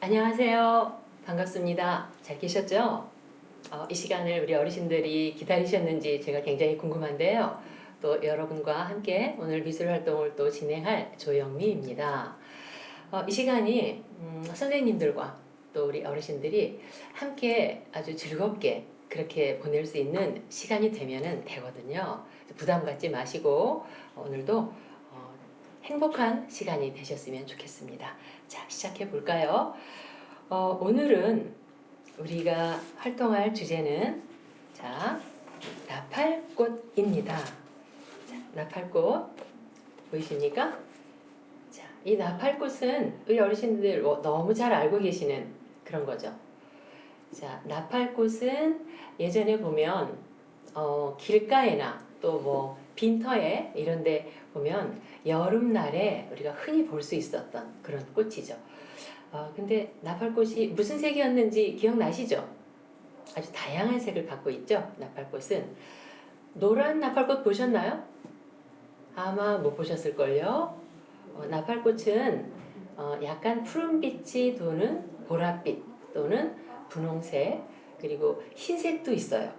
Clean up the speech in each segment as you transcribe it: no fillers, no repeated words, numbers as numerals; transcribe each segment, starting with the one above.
안녕하세요. 반갑습니다. 잘 계셨죠? 이 시간을 우리 어르신들이 기다리셨는지 제가 굉장히 궁금한데요. 또 여러분과 함께 오늘 미술 활동을 또 진행할 조영미입니다. 이 시간이 선생님들과 또 우리 어르신들이 함께 아주 즐겁게 그렇게 보낼 수 있는 시간이 되면은 되거든요. 부담 갖지 마시고 오늘도 행복한 시간이 되셨으면 좋겠습니다. 자, 시작해 볼까요? 오늘은 우리가 활동할 주제는 자, 나팔꽃입니다. 자, 나팔꽃 보이십니까? 자, 이 나팔꽃은 우리 어르신들 너무 잘 알고 계시는 그런 거죠. 자, 나팔꽃은 예전에 보면 길가에나 또 뭐 빈터에 이런 데 보면 여름날에 우리가 흔히 볼 수 있었던 그런 꽃이죠. 근데 나팔꽃이 무슨 색이었는지 기억나시죠? 아주 다양한 색을 갖고 있죠. 나팔꽃은 노란 나팔꽃 보셨나요? 아마 못 보셨을걸요. 나팔꽃은 약간 푸른빛이 도는 보랏빛 또는 분홍색 그리고 흰색도 있어요.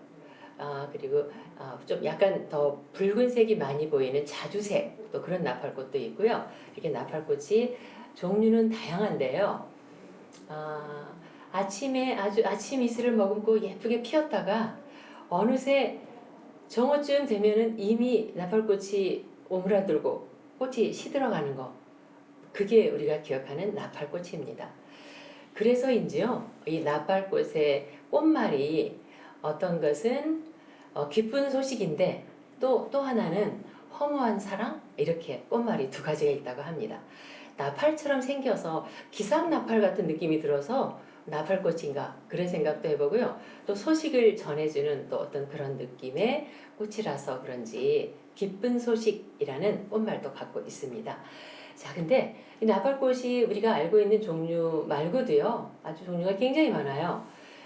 그리고 좀 약간 더 붉은색이 많이 보이는 자주색 또 그런 나팔꽃도 있고요. 이렇게 나팔꽃이 종류는 다양한데요. 아침에 아침 이슬을 머금고 예쁘게 피었다가 어느새 정오쯤 되면은 이미 나팔꽃이 오므라들고 꽃이 시들어가는 거. 그게 우리가 기억하는 나팔꽃입니다. 그래서인지요, 이 나팔꽃의 꽃말이 어떤 것은 기쁜 소식인데 또 하나는 허무한 사랑 이렇게 꽃말이 두 가지가 있다고 합니다. 나팔처럼 생겨서 기상나팔 같은 느낌이 들어서 나팔꽃인가 그런 생각도 해보고요. 또 소식을 전해주는 또 어떤 그런 느낌의 꽃이라서 그런지 기쁜 소식이라는 꽃말도 갖고 있습니다. 자, 근데 이 나팔꽃이 우리가 알고 있는 종류 말고도요, 아주 종류가 굉장히 많아요.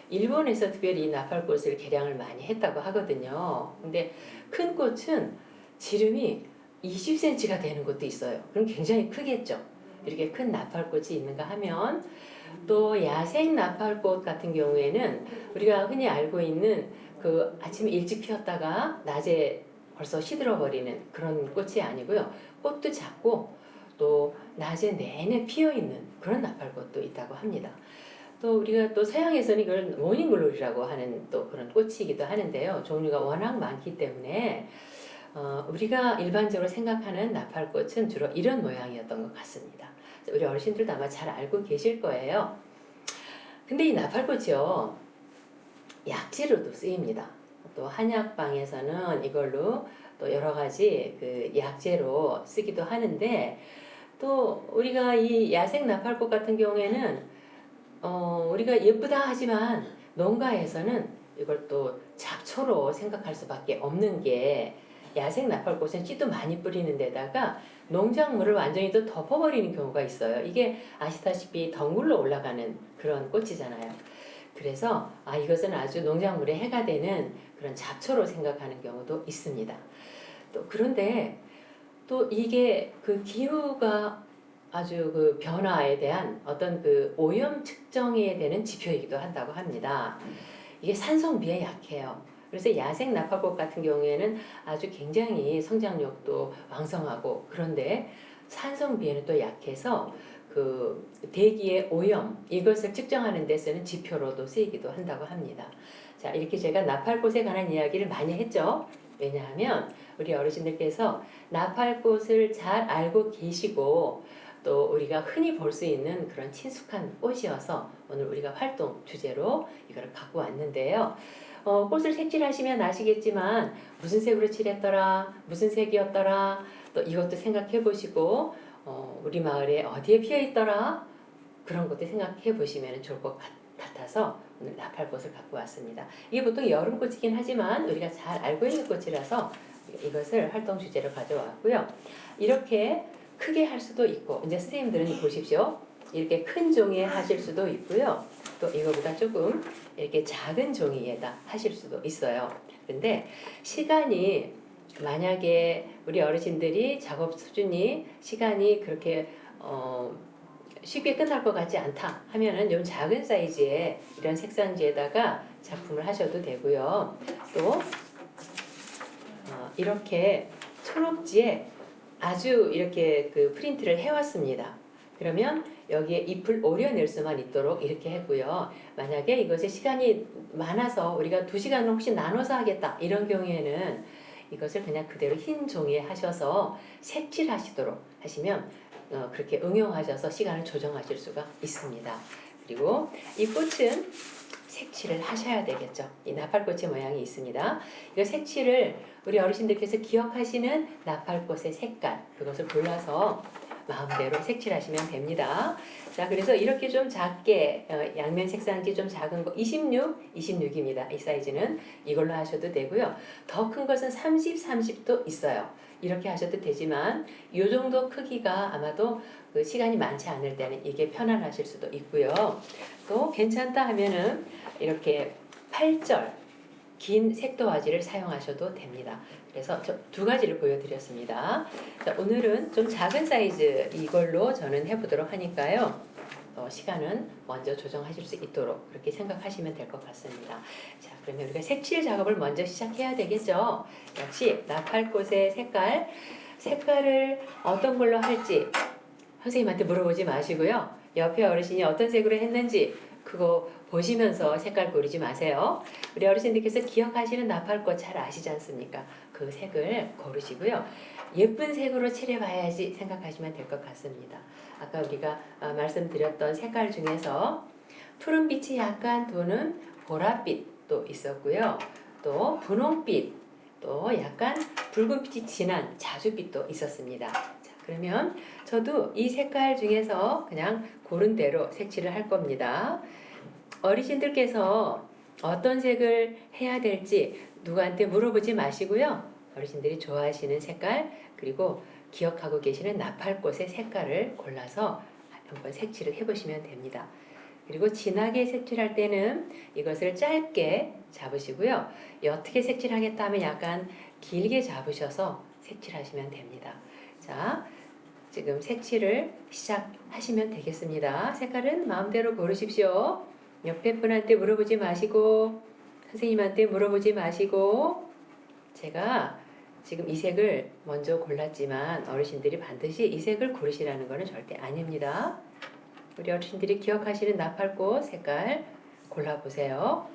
일본에서 특별히 이 나팔꽃을 개량을 많이 했다고 하거든요. 근데 큰 꽃은 지름이 20cm가 되는 것도 있어요. 그럼 굉장히 크겠죠. 이렇게 큰 나팔꽃이 있는가 하면 또 야생 나팔꽃 같은 경우에는 우리가 흔히 알고 있는 그 아침에 일찍 피었다가 낮에 벌써 시들어 버리는 그런 꽃이 아니고요. 꽃도 작고 또 낮에 내내 피어 있는 그런 나팔꽃도 있다고 합니다. 또 우리가 또 서양에서는 이걸 모닝글로리라고 하는 또 그런 꽃이기도 하는데요. 종류가 워낙 많기 때문에 우리가 일반적으로 생각하는 나팔꽃은 주로 이런 모양이었던 것 같습니다. 우리 어르신들도 아마 잘 알고 계실 거예요. 근데 이 나팔꽃이요, 약재로도 쓰입니다. 또 한약방에서는 이걸로 또 여러 가지 그 약재로 쓰기도 하는데, 또 우리가 이 야생 나팔꽃 같은 경우에는 우리가 예쁘다 하지만 농가에서는 이걸 또 잡초로 생각할 수밖에 없는 게, 야생 나팔꽃은 씨도 많이 뿌리는 데다가 농작물을 완전히 또 덮어버리는 경우가 있어요. 이게 아시다시피 덩굴로 올라가는 그런 꽃이잖아요. 그래서 이것은 아주 농작물에 해가 되는 그런 잡초로 생각하는 경우도 있습니다. 또 그런데 또 이게 그 기후가 아주 그 변화에 대한 어떤 그 오염 측정에 되는 지표이기도 한다고 합니다. 이게 산성비에 약해요. 그래서 야생 나팔꽃 같은 경우에는 아주 굉장히 성장력도 왕성하고, 그런데 산성비에는 또 약해서 그 대기의 오염 이것을 측정하는 데 쓰는 지표로도 쓰이기도 한다고 합니다. 자, 이렇게 제가 나팔꽃에 관한 이야기를 많이 했죠. 왜냐하면 우리 어르신들께서 나팔꽃을 잘 알고 계시고 또 우리가 흔히 볼 수 있는 그런 친숙한 꽃이어서 오늘 우리가 활동 주제로 이거를 갖고 왔는데요. 꽃을 색칠하시면 아시겠지만 무슨 색으로 칠했더라, 무슨 색이었더라, 또 이것도 생각해 보시고 우리 마을에 어디에 피어 있더라, 그런 것도 생각해 보시면 좋을 것 같아서 오늘 나팔꽃을 갖고 왔습니다. 이게 보통 여름꽃이긴 하지만 우리가 잘 알고 있는 꽃이라서 이것을 활동 주제로 가져왔고요. 이렇게 크게 할 수도 있고, 이제 선생님들은 보십시오. 이렇게 큰 종이에 하실 수도 있고요. 또 이거보다 조금 이렇게 작은 종이에다 하실 수도 있어요. 근데 시간이 만약에 우리 어르신들이 작업 수준이 시간이 그렇게 쉽게 끝날 것 같지 않다 하면은 좀 작은 사이즈의 이런 색상지에다가 작품을 하셔도 되고요. 또 이렇게 초록지에 아주 이렇게 그 프린트를 해왔습니다. 그러면 여기에 잎을 오려낼 수만 있도록 이렇게 했고요. 만약에 이것이 시간이 많아서 우리가 2시간을 혹시 나눠서 하겠다 이런 경우에는 이것을 그냥 그대로 흰 종이에 하셔서 색칠하시도록 하시면 그렇게 응용하셔서 시간을 조정하실 수가 있습니다. 그리고 이 꽃은 색칠을 하셔야 되겠죠. 이 나팔꽃의 모양이 있습니다. 이 색칠을 우리 어르신들께서 기억하시는 나팔꽃의 색깔 그것을 골라서 마음대로 색칠하시면 됩니다. 자, 그래서 이렇게 좀 작게 양면 색상지 좀 작은 거 26입니다. 이 사이즈는 이걸로 하셔도 되고요. 더 큰 것은 30도 있어요. 이렇게 하셔도 되지만 이 정도 크기가 아마도 그 시간이 많지 않을 때는 이게 편안하실 수도 있고요. 또 괜찮다 하면은 이렇게 8절 긴 색도화지를 사용하셔도 됩니다. 그래서 저 2가지를 보여드렸습니다. 자, 오늘은 좀 작은 사이즈 이걸로 저는 해보도록 하니까요. 시간은 먼저 조정하실 수 있도록 그렇게 생각하시면 될 것 같습니다. 자, 그러면 우리가 색칠 작업을 먼저 시작해야 되겠죠. 역시 나팔꽃의 색깔을 어떤 걸로 할지 선생님한테 물어보지 마시고요. 옆에 어르신이 어떤 색으로 했는지 그거 보시면서 색깔 고르지 마세요. 우리 어르신들께서 기억하시는 나팔꽃 잘 아시지 않습니까? 그 색을 고르시고요. 예쁜 색으로 칠해봐야지 생각하시면 될 것 같습니다. 아까 우리가 말씀드렸던 색깔 중에서 푸른빛이 약간 도는 보랏빛도 있었고요. 또 분홍빛, 또 약간 붉은빛이 진한 자주빛도 있었습니다. 자, 그러면 저도 이 색깔 중에서 그냥 고른 대로 색칠을 할 겁니다. 어르신들께서 어떤 색을 해야 될지 누구한테 물어보지 마시고요. 어르신들이 좋아하시는 색깔 그리고 기억하고 계시는 나팔꽃의 색깔을 골라서 한번 색칠을 해보시면 됩니다. 그리고 진하게 색칠할 때는 이것을 짧게 잡으시고요. 어떻게 색칠하겠다 하면 약간 길게 잡으셔서 색칠하시면 됩니다. 자, 지금 색칠을 시작하시면 되겠습니다. 색깔은 마음대로 고르십시오. 옆에 분한테 물어보지 마시고 선생님한테 물어보지 마시고 제가 지금 이 색을 먼저 골랐지만 어르신들이 반드시 이 색을 고르시라는 것은 절대 아닙니다. 우리 어르신들이 기억하시는 나팔꽃 색깔 골라보세요.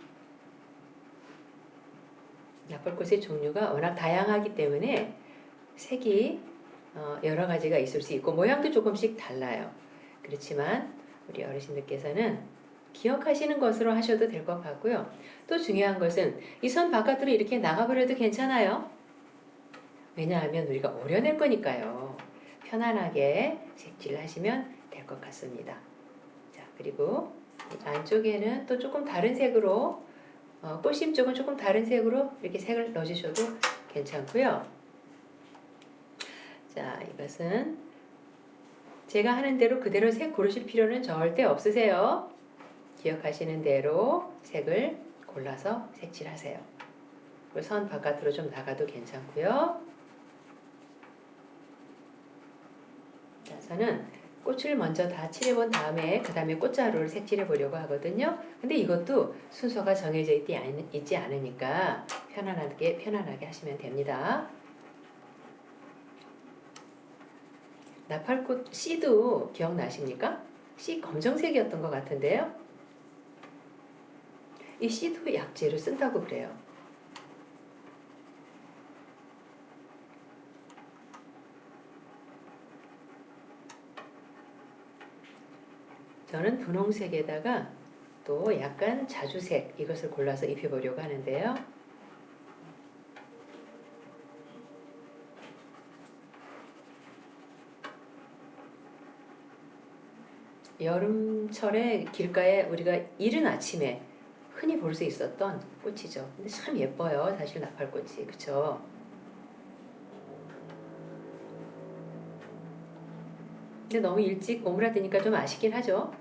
나팔꽃의 종류가 워낙 다양하기 때문에 색이 여러 가지가 있을 수 있고 모양도 조금씩 달라요. 그렇지만 우리 어르신들께서는 기억하시는 것으로 하셔도 될 것 같고요. 또 중요한 것은 이 선 바깥으로 이렇게 나가버려도 괜찮아요. 왜냐하면 우리가 오려낼 거니까요. 편안하게 색칠을 하시면 될 것 같습니다. 자, 그리고 안쪽에는 또 조금 다른 색으로 꽃심 쪽은 조금 다른 색으로 이렇게 색을 넣어주셔도 괜찮고요. 자, 이것은 제가 하는 대로 그대로 색 고르실 필요는 절대 없으세요. 기억하시는 대로 색을 골라서 색칠하세요. 선 바깥으로 좀 나가도 괜찮고요. 자, 저는 꽃을 먼저 다 칠해본 다음에 그 다음에 꽃자루를 색칠해 보려고 하거든요. 근데 이것도 순서가 정해져 있지 않으니까 편안하게 하시면 됩니다. 나팔꽃 씨도 기억나십니까? 씨 검정색이었던 것 같은데요. 이 씨도 약재로 쓴다고 그래요. 저는 분홍색에다가 또 약간 자주색 이것을 골라서 입혀보려고 하는데요. 여름철에 길가에 우리가 이른 아침에 흔히 볼 수 있었던 꽃이죠. 근데 참 예뻐요. 사실 나팔꽃이. 그쵸? 근데 너무 일찍 오므라드니까 좀 아쉽긴 하죠.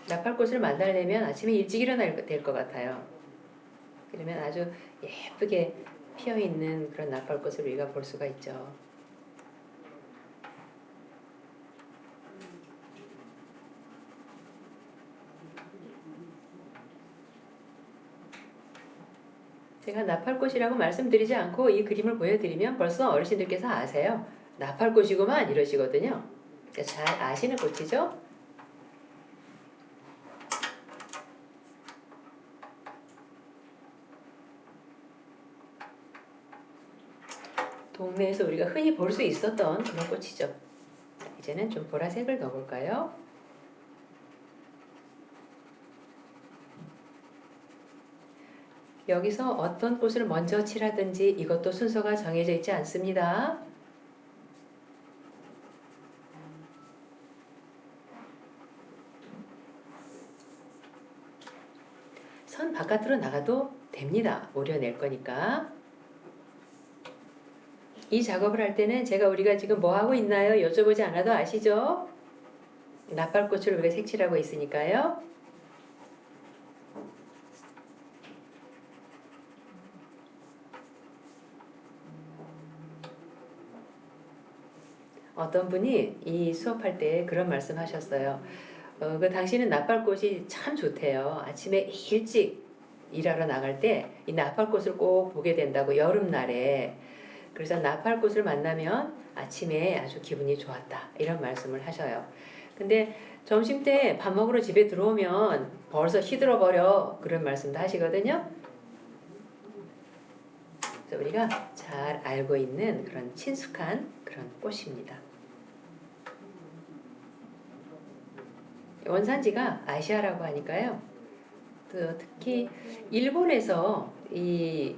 나팔꽃을 만나려면 아침에 일찍 일어나야 될 것 같아요. 그러면 아주 예쁘게 피어 있는 그런 나팔꽃을 우리가 볼 수가 있죠. 제가 나팔꽃이라고 말씀드리지 않고 이 그림을 보여드리면 벌써 어르신들께서 아세요. 나팔꽃이구만 이러시거든요. 그러니까 잘 아시는 꽃이죠. 동네에서 우리가 흔히 볼 수 있었던 그런 꽃이죠. 이제는 좀 보라색을 넣어볼까요? 여기서 어떤 꽃을 먼저 칠하든지 이것도 순서가 정해져 있지 않습니다. 선 바깥으로 나가도 됩니다. 오려낼 거니까. 이 작업을 할 때는 제가 우리가 지금 뭐 하고 있나요? 여쭤보지 않아도 아시죠? 나팔꽃을 우리가 색칠하고 있으니까요. 어떤 분이 이 수업할 때 그런 말씀 하셨어요. 그 당신은 나팔꽃이 참 좋대요. 아침에 일찍 일하러 나갈 때 이 나팔꽃을 꼭 보게 된다고 여름날에. 그래서 나팔꽃을 만나면 아침에 아주 기분이 좋았다. 이런 말씀을 하셔요. 근데 점심 때 밥 먹으러 집에 들어오면 벌써 시들어버려. 그런 말씀도 하시거든요. 그래서 우리가 잘 알고 있는 그런 친숙한 그런 꽃입니다. 원산지가 아시아라고 하니까요. 특히 일본에서 이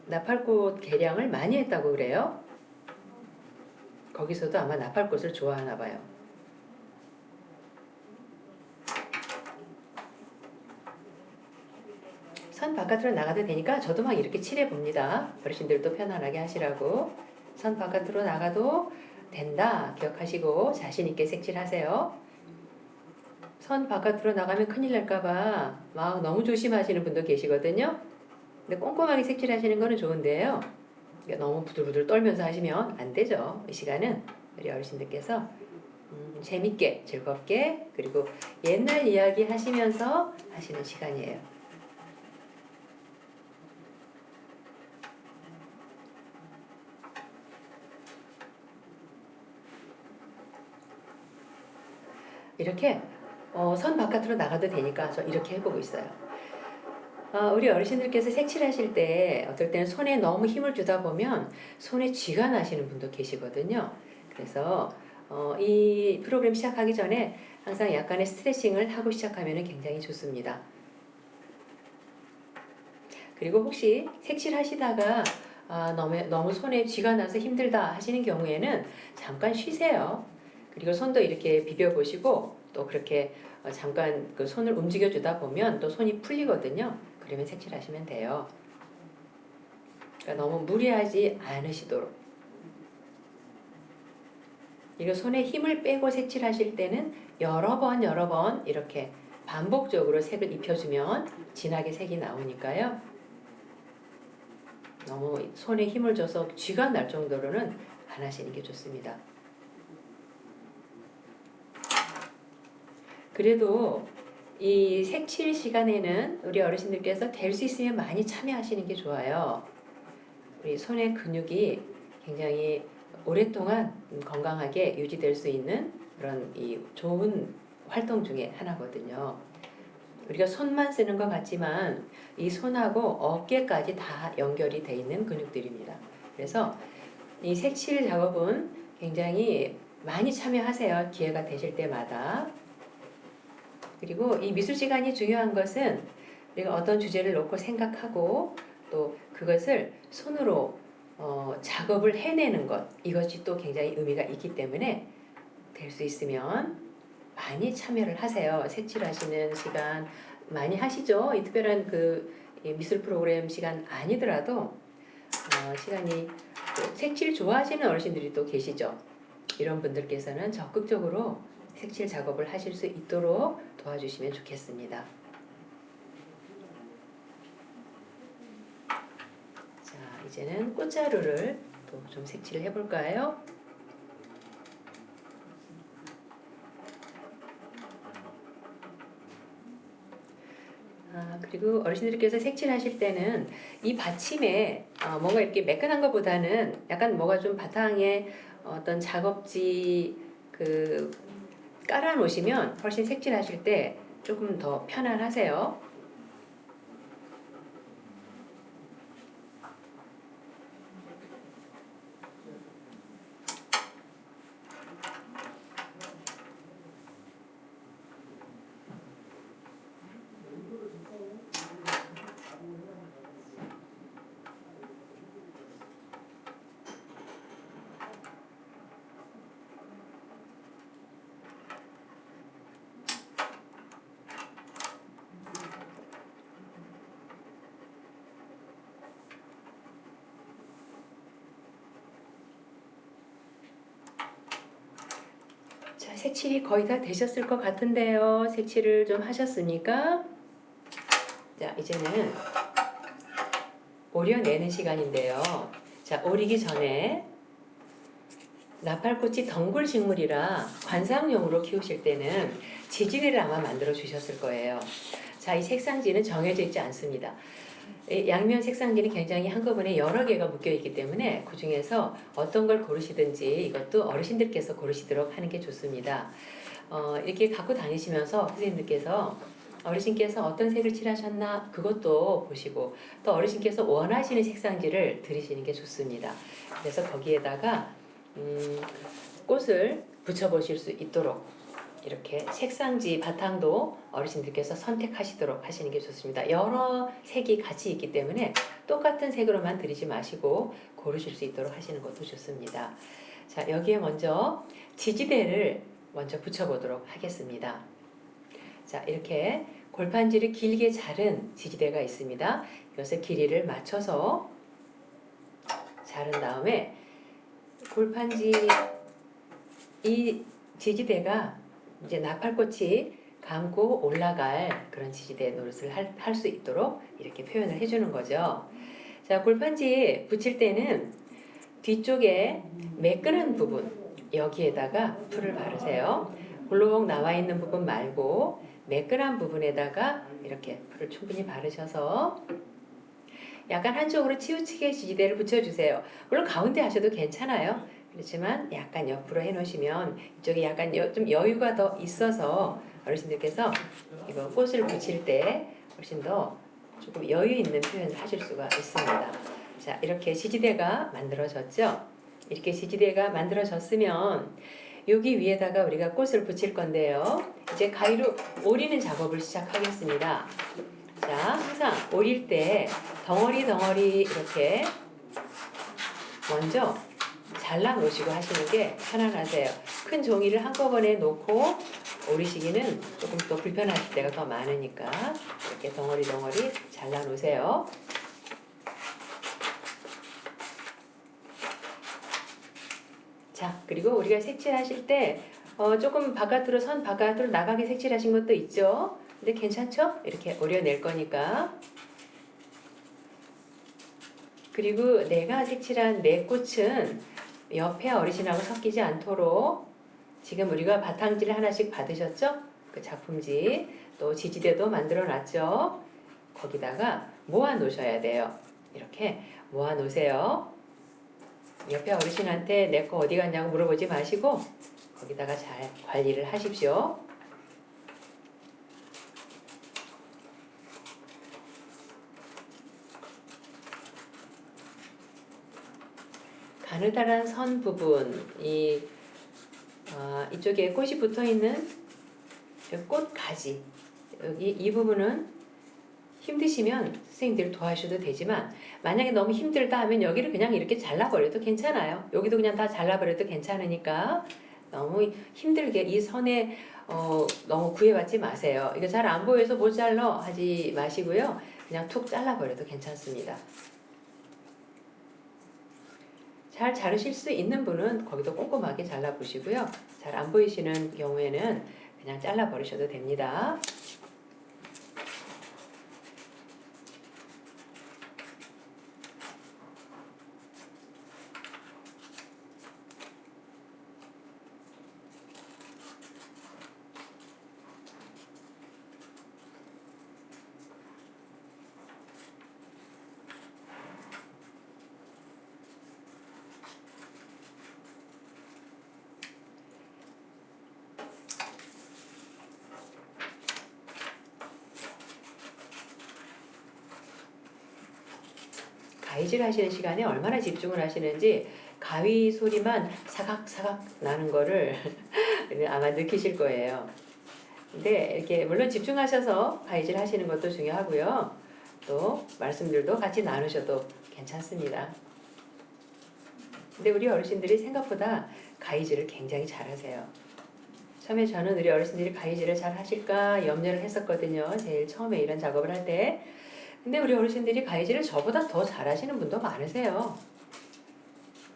나팔꽃 개량을 많이 했다고 그래요. 거기서도 아마 나팔꽃을 좋아하나 봐요. 선 바깥으로 나가도 되니까 저도 막 이렇게 칠해 봅니다. 어르신들도 편안하게 하시라고. 선 바깥으로 나가도 된다 기억하시고 자신 있게 색칠하세요. 선 바깥으로 나가면 큰일 날까봐 막 너무 조심하시는 분도 계시거든요. 근데 꼼꼼하게 색칠하시는 거는 좋은데요. 너무 부들부들 떨면서 하시면 안 되죠. 이 시간은 우리 어르신들께서 재밌게 즐겁게 그리고 옛날 이야기 하시면서 하시는 시간이에요. 이렇게 선 바깥으로 나가도 되니까 저 이렇게 해보고 있어요. 우리 어르신들께서 색칠하실 때 어떨 때는 손에 너무 힘을 주다 보면 손에 쥐가 나시는 분도 계시거든요. 그래서 이 프로그램 시작하기 전에 항상 약간의 스트레칭을 하고 시작하면 굉장히 좋습니다. 그리고 혹시 색칠하시다가 너무 손에 쥐가 나서 힘들다 하시는 경우에는 잠깐 쉬세요. 그리고 손도 이렇게 비벼보시고 또 그렇게 잠깐 그 손을 움직여 주다 보면 또 손이 풀리거든요. 그러면 색칠하시면 돼요. 그러니까 너무 무리하지 않으시도록. 이거 손에 힘을 빼고 색칠하실 때는 여러 번 이렇게 반복적으로 색을 입혀주면 진하게 색이 나오니까요. 너무 손에 힘을 줘서 쥐가 날 정도로는 안 하시는 게 좋습니다. 그래도 이 색칠 시간에는 우리 어르신들께서 될 수 있으면 많이 참여하시는 게 좋아요. 우리 손의 근육이 굉장히 오랫동안 건강하게 유지될 수 있는 그런 이 좋은 활동 중에 하나거든요. 우리가 손만 쓰는 것 같지만 이 손하고 어깨까지 다 연결이 돼 있는 근육들입니다. 그래서 이 색칠 작업은 굉장히 많이 참여하세요. 기회가 되실 때마다. 그리고 이 미술 시간이 중요한 것은 우리가 어떤 주제를 놓고 생각하고 또 그것을 손으로 작업을 해내는 것, 이것이 또 굉장히 의미가 있기 때문에 될 수 있으면 많이 참여를 하세요. 색칠하시는 시간 많이 하시죠. 이 특별한 그 미술 프로그램 시간 아니더라도 시간이 색칠 좋아하시는 어르신들이 또 계시죠. 이런 분들께서는 적극적으로 색칠 작업을 하실 수 있도록 도와주시면 좋겠습니다. 자, 이제는 꽃자루를 또 좀 색칠을 해볼까요? 그리고 어르신들께서 색칠하실 때는 이 받침에 뭔가 이렇게 매끈한 것보다는 약간 뭐가 좀 바탕에 어떤 작업지 그 깔아 놓으시면 훨씬 색칠하실 때 조금 더 편안하세요. 자, 색칠이 거의 다 되셨을 것 같은데요. 색칠을 좀 하셨습니까? 자, 이제는 오려내는 시간인데요. 자, 오리기 전에 나팔꽃이 덩굴 식물이라 관상용으로 키우실 때는 지지대를 아마 만들어 주셨을 거예요. 자, 이 색상지는 정해져 있지 않습니다. 양면 색상지는 굉장히 한꺼번에 여러 개가 묶여 있기 때문에 그 중에서 어떤 걸 고르시든지 이것도 어르신들께서 고르시도록 하는 게 좋습니다. 이렇게 갖고 다니시면서 선생님들께서 어르신께서 어떤 색을 칠하셨나 그것도 보시고 또 어르신께서 원하시는 색상지를 들이시는 게 좋습니다. 그래서 거기에다가 꽃을 붙여보실 수 있도록 이렇게 색상지 바탕도 어르신들께서 선택하시도록 하시는 게 좋습니다. 여러 색이 같이 있기 때문에 똑같은 색으로만 들이지 마시고 고르실 수 있도록 하시는 것도 좋습니다. 자, 여기에 먼저 지지대를 먼저 붙여보도록 하겠습니다. 자, 이렇게 골판지를 길게 자른 지지대가 있습니다. 이것을 길이를 맞춰서 자른 다음에 골판지 이 지지대가 이제 나팔꽃이 감고 올라갈 그런 지지대 노릇을 할 수 있도록 이렇게 표현을 해주는 거죠. 자, 골판지 붙일 때는 뒤쪽에 매끈한 부분 여기에다가 풀을 바르세요. 볼록 나와 있는 부분 말고 매끈한 부분에다가 이렇게 풀을 충분히 바르셔서 약간 한쪽으로 치우치게 지지대를 붙여주세요. 물론 가운데 하셔도 괜찮아요. 그렇지만 약간 옆으로 해놓으시면 이쪽에 약간 좀 여유가 더 있어서 어르신들께서 이거 꽃을 붙일 때 훨씬 더 조금 여유 있는 표현을 하실 수가 있습니다. 자, 이렇게 지지대가 만들어졌죠? 이렇게 지지대가 만들어졌으면 여기 위에다가 우리가 꽃을 붙일 건데요. 이제 가위로 오리는 작업을 시작하겠습니다. 자, 항상 오릴 때 덩어리 이렇게 먼저 잘라 놓으시고 하시는 게 편안하세요. 큰 종이를 한꺼번에 놓고 오리시기는 조금 또 불편하실 때가 더 많으니까 이렇게 덩어리 잘라 놓으세요. 자, 그리고 우리가 색칠하실 때 조금 선 바깥으로 나가게 색칠하신 것도 있죠. 근데 괜찮죠? 이렇게 오려낼 거니까. 그리고 내가 색칠한 내 꽃은 옆에 어르신하고 섞이지 않도록 지금 우리가 바탕지를 하나씩 받으셨죠? 그 작품지 또 지지대도 만들어 놨죠? 거기다가 모아 놓으셔야 돼요. 이렇게 모아 놓으세요. 옆에 어르신한테 내 거 어디 갔냐고 물어보지 마시고 거기다가 잘 관리를 하십시오. 가느다란 선 부분, 이쪽에 꽃이 붙어 있는 꽃 가지, 여기 이 부분은 힘드시면 선생님들이 도와주셔도 되지만 만약에 너무 힘들다 하면 여기를 그냥 이렇게 잘라버려도 괜찮아요. 여기도 그냥 다 잘라버려도 괜찮으니까 너무 힘들게 이 선에 너무 구애받지 마세요. 이거 잘 안 보여서 못 잘라 하지 마시고요. 그냥 툭 잘라버려도 괜찮습니다. 잘 자르실 수 있는 분은 거기도 꼼꼼하게 잘라보시고요. 잘 안 보이시는 경우에는 그냥 잘라버리셔도 됩니다. 가위질 하시는 시간에 얼마나 집중을 하시는지 가위 소리만 사각사각 나는 거를 아마 느끼실 거예요. 근데 이렇게 물론 집중하셔서 가위질 하시는 것도 중요하고요. 또 말씀들도 같이 나누셔도 괜찮습니다. 근데 우리 어르신들이 생각보다 가위질을 굉장히 잘하세요. 처음에 저는 우리 어르신들이 가위질을 잘 하실까 염려를 했었거든요. 제일 처음에 이런 작업을 할 때. 근데 우리 어르신들이 가위질을 저보다 더 잘하시는 분도 많으세요.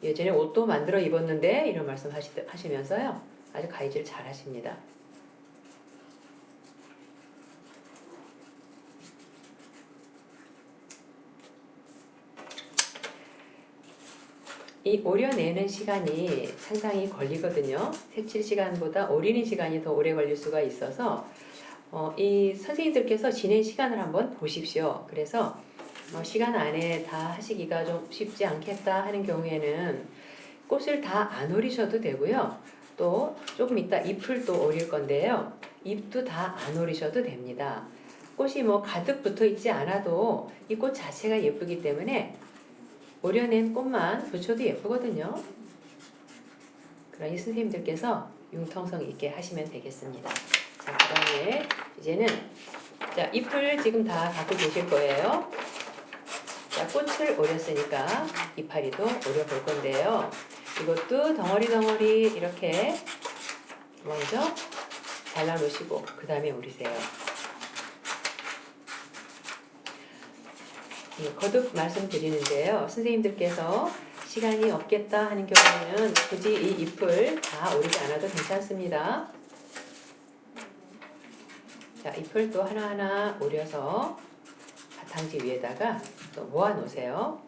예전에 옷도 만들어 입었는데 이런 말씀 하시면서요. 아주 가위질 잘하십니다. 이 오려내는 시간이 상당히 걸리거든요. 색칠 시간보다 오리는 시간이 더 오래 걸릴 수가 있어서 이 선생님들께서 지낸 시간을 한번 보십시오. 그래서 시간 안에 다 하시기가 좀 쉽지 않겠다 하는 경우에는 꽃을 다 안 오리셔도 되고요. 또 조금 이따 잎을 또 오릴 건데요. 잎도 다 안 오리셔도 됩니다. 꽃이 가득 붙어 있지 않아도 이 꽃 자체가 예쁘기 때문에 오려낸 꽃만 붙여도 예쁘거든요. 그러니 선생님들께서 융통성 있게 하시면 되겠습니다. 자, 그 다음에 이제는 자, 잎을 지금 다 갖고 계실 거예요. 자, 꽃을 오렸으니까 이파리도 오려볼 건데요. 이것도 덩어리 이렇게 먼저 잘라 놓으시고 그 다음에 오리세요. 거듭 말씀드리는데요. 선생님들께서 시간이 없겠다 하는 경우에는 굳이 이 잎을 다 오리지 않아도 괜찮습니다. 자, 잎을 또 하나하나 오려서 바탕지 위에다가 또 모아 놓으세요.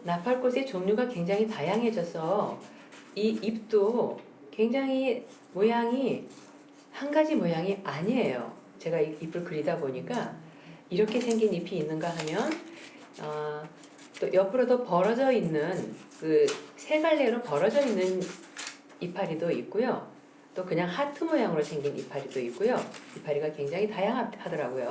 나팔꽃의 종류가 굉장히 다양해져서 이 잎도 굉장히 모양이 한 가지 모양이 아니에요. 제가 잎을 그리다 보니까 이렇게 생긴 잎이 있는가 하면 또 옆으로도 벌어져 있는 그 세 갈래로 벌어져 있는 이파리도 있고요. 또 그냥 하트 모양으로 생긴 이파리도 있고요. 이파리가 굉장히 다양하더라고요.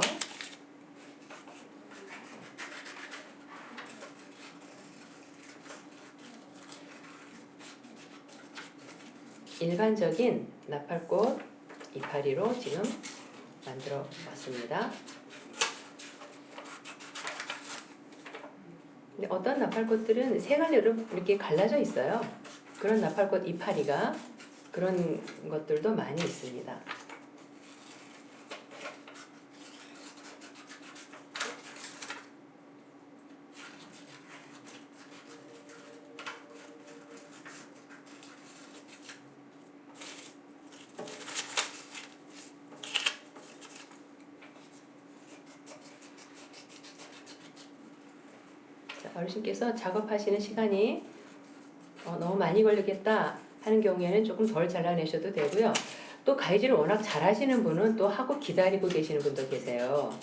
일반적인 나팔꽃 이파리로 지금 만들어 왔습니다. 근데 어떤 나팔꽃들은 세 갈래로 이렇게 갈라져 있어요. 그런 나팔꽃 이파리가 그런 것들도 많이 있습니다. 어르신께서 작업하시는 시간이 너무 많이 걸리겠다 하는 경우에는 조금 덜 잘라내셔도 되고요. 또 가위질을 워낙 잘하시는 분은 또 하고 기다리고 계시는 분도 계세요.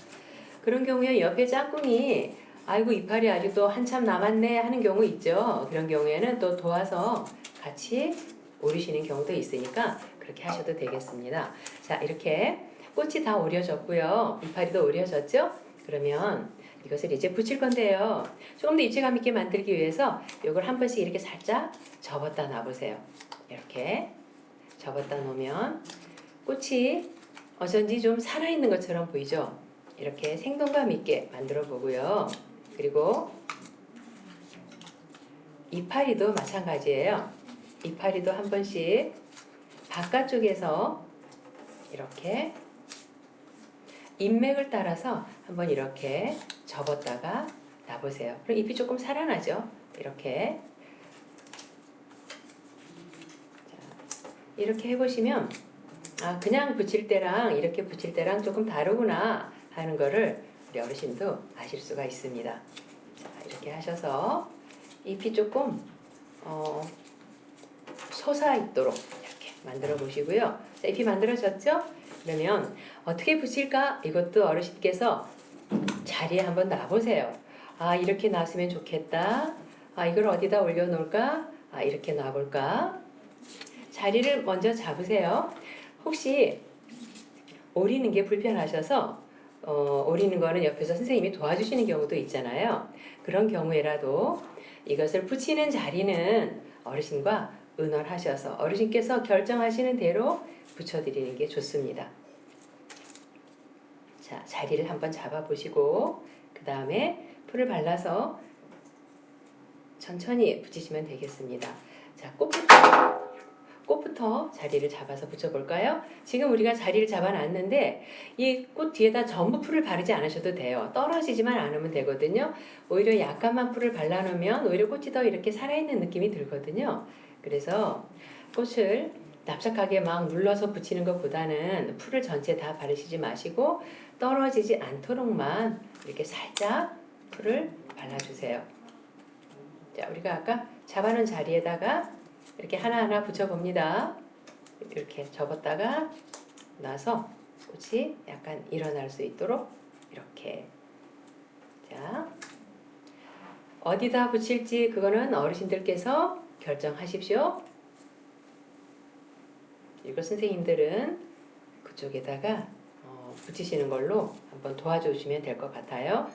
그런 경우에 옆에 짝꿍이 아이고 이파리 아직도 한참 남았네 하는 경우 있죠. 그런 경우에는 또 도와서 같이 오리시는 경우도 있으니까 그렇게 하셔도 되겠습니다. 자, 이렇게 꽃이 다 오려졌고요. 이파리도 오려졌죠? 그러면 이것을 이제 붙일 건데요. 조금 더 입체감 있게 만들기 위해서 이걸 한 번씩 이렇게 살짝 접었다 놔보세요. 이렇게 접었다 놓으면 꽃이 어쩐지 좀 살아있는 것처럼 보이죠? 이렇게 생동감 있게 만들어 보고요. 그리고 이파리도 마찬가지예요. 이파리도 한 번씩 바깥쪽에서 이렇게 잎맥을 따라서 한번 이렇게 접었다가 놔보세요. 그럼 잎이 조금 살아나죠? 이렇게. 자, 이렇게 해보시면 그냥 붙일 때랑 이렇게 붙일 때랑 조금 다르구나 하는 거를 우리 어르신도 아실 수가 있습니다. 자, 이렇게 하셔서 잎이 조금 솟아있도록 이렇게 만들어 보시고요. 자, 잎이 만들어졌죠? 그러면 어떻게 붙일까? 이것도 어르신께서 자리에 한번 놔보세요. 아, 이렇게 놨으면 좋겠다. 아, 이걸 어디다 올려놓을까? 아, 이렇게 놔볼까? 자리를 먼저 잡으세요. 혹시 오리는 게 불편하셔서 오리는 거는 옆에서 선생님이 도와주시는 경우도 있잖아요. 그런 경우에라도 이것을 붙이는 자리는 어르신과 의논하셔서 어르신께서 결정하시는 대로 붙여드리는 게 좋습니다. 자, 자리를 한번 잡아보시고 그 다음에 풀을 발라서 천천히 붙이시면 되겠습니다. 자, 꽃부터 자리를 잡아서 붙여볼까요? 지금 우리가 자리를 잡아놨는데 이 꽃 뒤에다 전부 풀을 바르지 않으셔도 돼요. 떨어지지만 않으면 되거든요. 오히려 약간만 풀을 발라놓으면 오히려 꽃이 더 이렇게 살아있는 느낌이 들거든요. 그래서 꽃을 납작하게 막 눌러서 붙이는 것보다는 풀을 전체 다 바르시지 마시고 떨어지지 않도록만 이렇게 살짝 풀을 발라주세요. 자, 우리가 아까 잡아놓은 자리에다가 이렇게 하나하나 붙여봅니다. 이렇게 접었다가 놔서 꽃이 약간 일어날 수 있도록 이렇게. 자, 어디다 붙일지 그거는 어르신들께서 결정하십시오. 그리고 선생님들은 그쪽에다가 붙이시는 걸로 한번 도와주시면 될 것 같아요.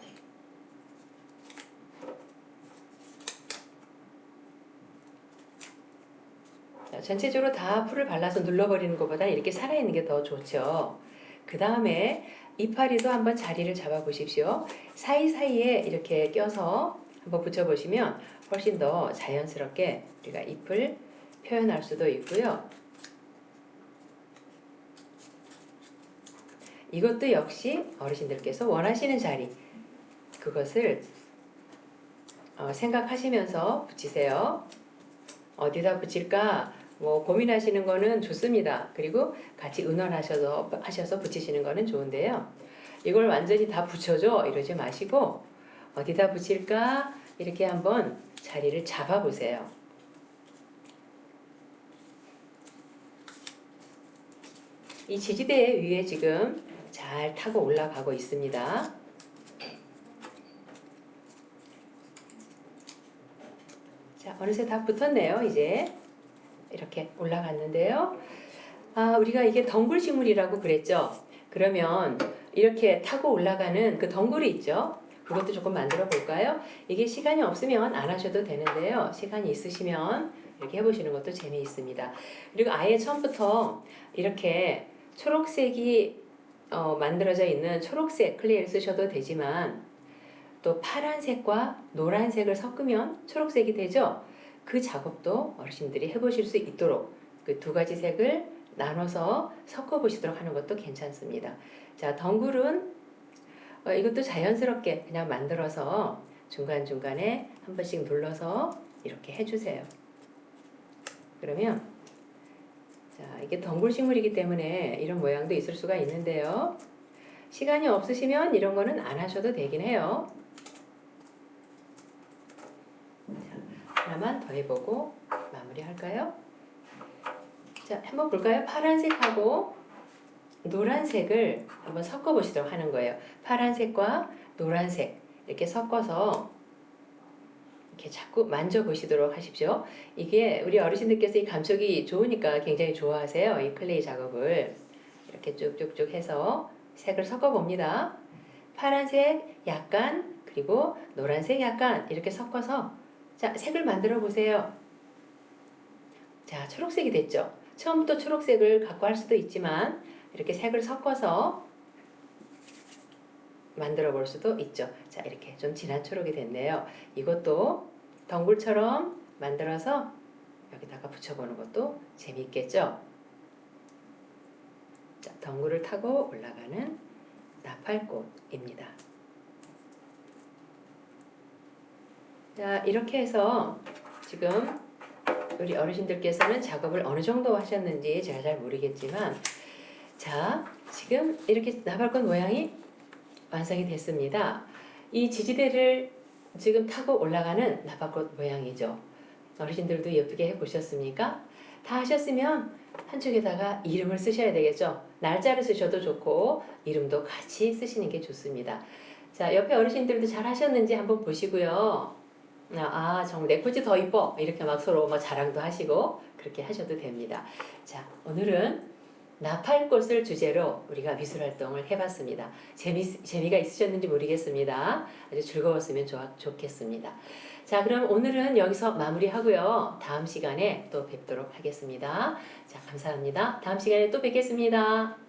자, 전체적으로 다 풀을 발라서 눌러버리는 것보다 이렇게 살아있는 게 더 좋죠. 그 다음에 이파리도 한번 자리를 잡아 보십시오. 사이사이에 이렇게 껴서 한번 붙여보시면 훨씬 더 자연스럽게 우리가 잎을 표현할 수도 있고요. 이것도 역시 어르신들께서 원하시는 자리, 그것을 생각하시면서 붙이세요. 어디다 붙일까? 뭐 고민하시는 거는 좋습니다. 그리고 같이 의논하셔서 붙이시는 거는 좋은데요. 이걸 완전히 다 붙여줘 이러지 마시고 어디다 붙일까? 이렇게 한번 자리를 잡아 보세요. 이 지지대 위에 지금 잘 타고 올라가고 있습니다. 자, 어느새 다 붙었네요. 이제 이렇게 올라갔는데요. 아, 우리가 이게 덩굴식물이라고 그랬죠. 그러면 이렇게 타고 올라가는 그 덩굴이 있죠. 그것도 조금 만들어 볼까요? 이게 시간이 없으면 안 하셔도 되는데요. 시간이 있으시면 이렇게 해보시는 것도 재미있습니다. 그리고 아예 처음부터 이렇게 초록색이 만들어져 있는 초록색 클레이를 쓰셔도 되지만 또 파란색과 노란색을 섞으면 초록색이 되죠. 그 작업도 어르신들이 해보실 수 있도록 그 두 가지 색을 나눠서 섞어보시도록 하는 것도 괜찮습니다. 자, 덩굴은 이것도 자연스럽게 그냥 만들어서 중간중간에 한 번씩 눌러서 이렇게 해주세요. 그러면 자, 이게 덩굴식물이기 때문에 이런 모양도 있을 수가 있는데요. 시간이 없으시면 이런 거는 안 하셔도 되긴 해요. 자, 하나만 더 해보고 마무리할까요? 자, 한번 볼까요? 파란색하고 노란색을 한번 섞어 보시도록 하는 거예요. 파란색과 노란색 이렇게 섞어서 이렇게 자꾸 만져 보시도록 하십시오. 이게 우리 어르신들께서 이 감촉이 좋으니까 굉장히 좋아하세요. 이 클레이 작업을 이렇게 쭉쭉쭉 해서 색을 섞어 봅니다. 파란색 약간 그리고 노란색 약간 이렇게 섞어서 자, 색을 만들어 보세요. 자, 초록색이 됐죠. 처음부터 초록색을 갖고 할 수도 있지만 이렇게 색을 섞어서 만들어 볼 수도 있죠. 자, 이렇게 좀 진한 초록이 됐네요. 이것도 덩굴처럼 만들어서 여기다가 붙여보는 것도 재미있겠죠. 자, 덩굴을 타고 올라가는 나팔꽃입니다. 자, 이렇게 해서 지금 우리 어르신들께서는 작업을 어느 정도 하셨는지 제가 잘 모르겠지만 자, 지금 이렇게 나팔꽃 모양이 완성이 됐습니다. 이 지지대를 지금 타고 올라가는 나팔꽃 모양이죠. 어르신들도 예쁘게 해보셨습니까? 다 하셨으면 한쪽에다가 이름을 쓰셔야 되겠죠. 날짜를 쓰셔도 좋고 이름도 같이 쓰시는 게 좋습니다. 자, 옆에 어르신들도 잘 하셨는지 한번 보시고요. 정말 내 꽃이 더 이뻐. 이렇게 막 서로 막 자랑도 하시고 그렇게 하셔도 됩니다. 자, 오늘은 나팔꽃을 주제로 우리가 미술 활동을 해봤습니다. 재미가 있으셨는지 모르겠습니다. 아주 즐거웠으면 좋겠습니다. 자, 그럼 오늘은 여기서 마무리하고요. 다음 시간에 또 뵙도록 하겠습니다. 자, 감사합니다. 다음 시간에 또 뵙겠습니다.